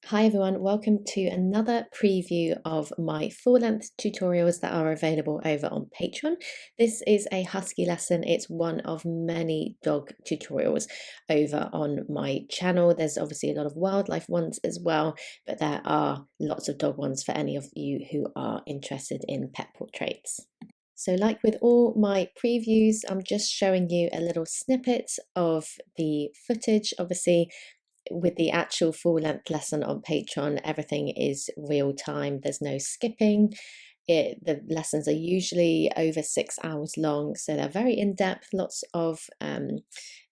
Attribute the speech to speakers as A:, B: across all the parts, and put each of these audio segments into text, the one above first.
A: Hi everyone, welcome to another preview of my full-length tutorials that are available over on Patreon. This is a Husky lesson. It's one of many dog tutorials over on my channel. There's obviously a lot of wildlife ones as well, but there are lots of dog ones for any of you who are interested in pet portraits. So like with all my previews, I'm just showing you a little snippet of the footage. Obviously, with the actual full-length lesson on Patreon, everything is real time. There's no skipping. The lessons are usually over 6 hours long, so they're very in-depth, lots of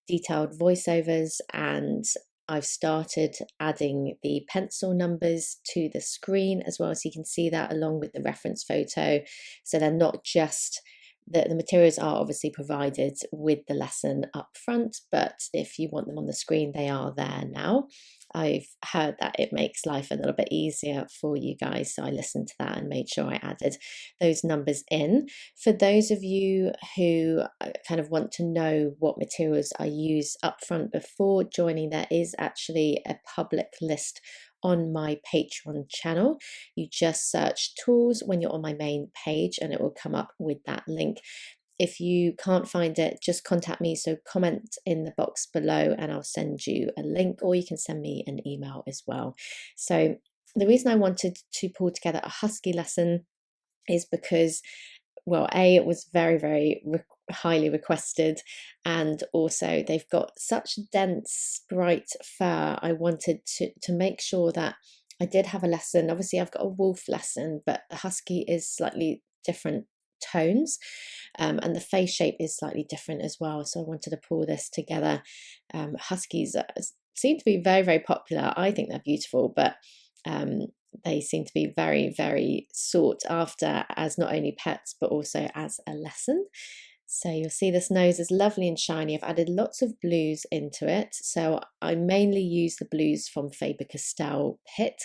A: detailed voiceovers, and I've started adding the pencil numbers to the screen as well, so you can see that along with the reference photo. So they're not just the materials are obviously provided with the lesson up front, but if you want them on the screen, they are there now. I've heard that it makes life a little bit easier for you guys, so I listened to that and made sure I added those numbers in. For those of you who kind of want to know what materials I use up front before joining, there is actually a public list on my Patreon channel. You just search tools when you're on my main page and it will come up with that link. If you can't find it, just contact me. So comment in the box below and I'll send you a link, or you can send me an email as well. So the reason I wanted to pull together a Husky lesson is because, well, it was very highly requested, and also they've got such dense, bright fur. I wanted to make sure that I did have a lesson. Obviously, I've got a wolf lesson, but the Husky is slightly different tones, and the face shape is slightly different as well. So I wanted to pull this together. Huskies seem to be very popular. I think they're beautiful, but they seem to be very sought after as not only pets but also as a lesson. So you'll see this nose is lovely and shiny. I've added lots of blues into it. So I mainly use the blues from Faber-Castell Pit,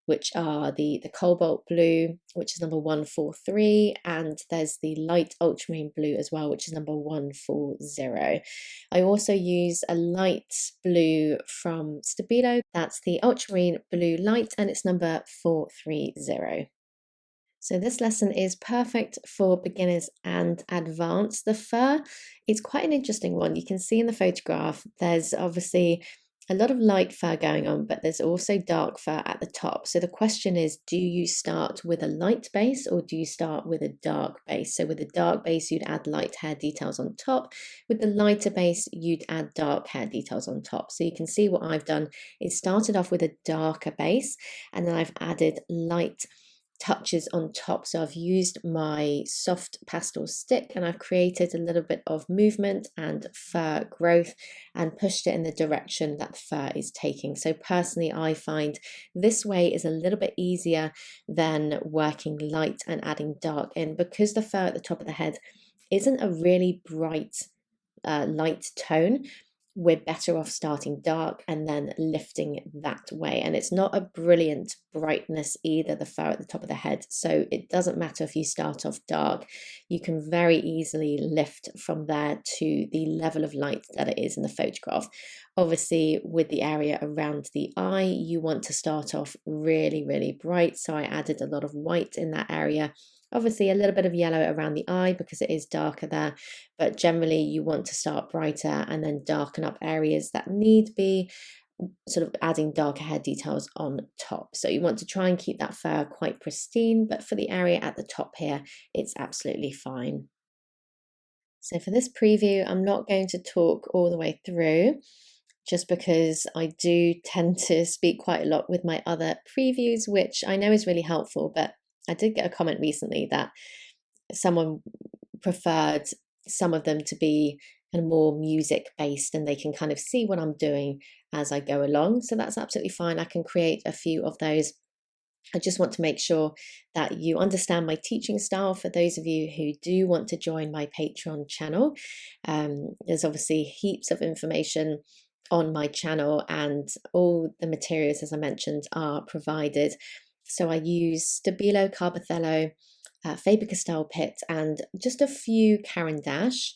A: which are the cobalt blue, which is number 143, and there's the light ultramarine blue as well, which is number 140. I also use a light blue from Stabilo. That's the ultramarine blue light, and it's number 430. So this lesson is perfect for beginners and advanced. The fur is quite an interesting one. You can see in the photograph, there's obviously a lot of light fur going on, but there's also dark fur at the top. So the question is, do you start with a light base or do you start with a dark base? So with a dark base, you'd add light hair details on top. With the lighter base, you'd add dark hair details on top. So you can see what I've done is started off with a darker base, and then I've added light touches on top. So I've used my soft pastel stick and I've created a little bit of movement and fur growth and pushed it in the direction that the fur is taking. So personally, I find this way is a little bit easier than working light and adding dark in, because the fur at the top of the head isn't a really bright light tone. We're better off starting dark and then lifting that way. And it's not a brilliant brightness either, the fur at the top of the head. So it doesn't matter if you start off dark, you can very easily lift from there to the level of light that it is in the photograph. Obviously, with the area around the eye, you want to start off really bright. So I added a lot of white in that area. Obviously a little bit of yellow around the eye because it is darker there, but generally you want to start brighter and then darken up areas that need be, sort of adding darker hair details on top. So you want to try and keep that fur quite pristine, but for the area at the top here, it's absolutely fine. So for this preview, I'm not going to talk all the way through, just because I do tend to speak quite a lot with my other previews, which I know is really helpful, but I did get a comment recently that someone preferred some of them to be kind of more music based and they can kind of see what I'm doing as I go along. So that's absolutely fine. I can create a few of those. I just want to make sure that you understand my teaching style for those of you who do want to join my Patreon channel. There's obviously heaps of information on my channel and all the materials, as I mentioned, are provided. So I use Stabilo Carbothello, Faber-Castell Pit, and just a few Caran d'Ache.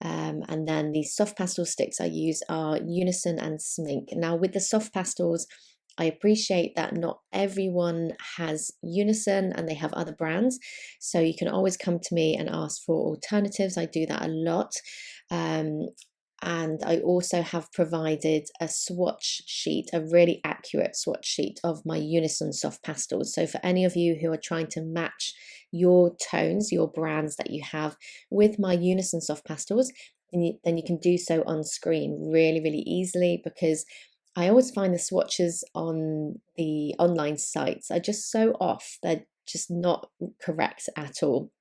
A: And then the soft pastel sticks I use are Unison and Smink. Now with the soft pastels, I appreciate that not everyone has Unison and they have other brands, so you can always come to me and ask for alternatives. I do that a lot. Um, and I also have provided a swatch sheet, a really accurate swatch sheet of my Unison soft pastels. So for any of you who are trying to match your tones, your brands that you have with my Unison soft pastels, then you can do so on screen really, really easily, because I always find the swatches on the online sites are just so off. They're just not correct at all.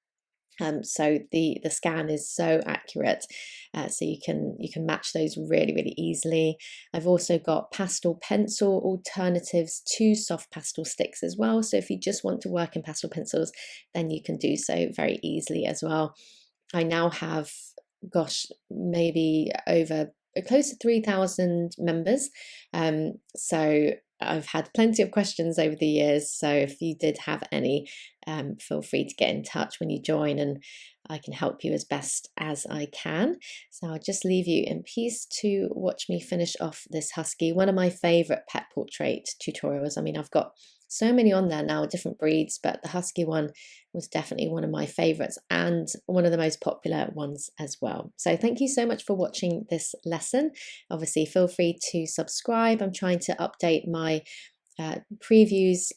A: So the scan is so accurate, so you can match those really, really easily. I've also got pastel pencil alternatives to soft pastel sticks as well. So if you just want to work in pastel pencils, then you can do so very easily as well. I now have, gosh, maybe over close to 3,000 members. So I've had plenty of questions over the years. So if you did have any, feel free to get in touch when you join, and I can help you as best as I can. So I'll just leave you in peace to watch me finish off this husky, one of my favorite pet portrait tutorials. I mean, I've got so many on there now, different breeds, but the husky one was definitely one of my favorites and one of the most popular ones as well. So thank you so much for watching this lesson. Obviously, feel free to subscribe. I'm trying to update my previews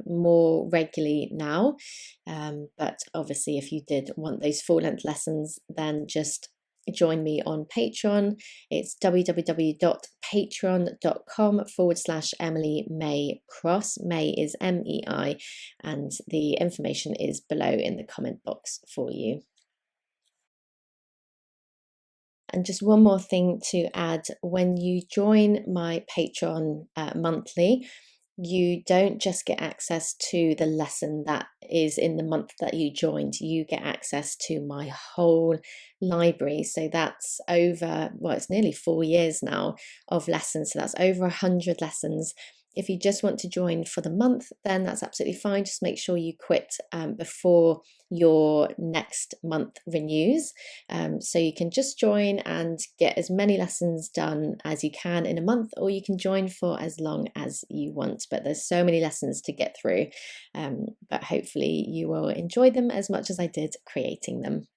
A: more regularly now, but obviously if you did want those full-length lessons, then just join me on Patreon. It's www.patreon.com/Emily-Mei Cross. May is MEI, and the information is below in the comment box for you. And just one more thing to add: when you join my Patreon monthly, you don't just get access to the lesson that is in the month that you joined, you get access to my whole library. So that's over, well, it's nearly 4 years now of lessons. So that's over 100 lessons. If you just want to join for the month, then that's absolutely fine. Just make sure you quit before your next month renews. So you can just join and get as many lessons done as you can in a month, or you can join for as long as you want. But there's so many lessons to get through, but hopefully you will enjoy them as much as I did creating them.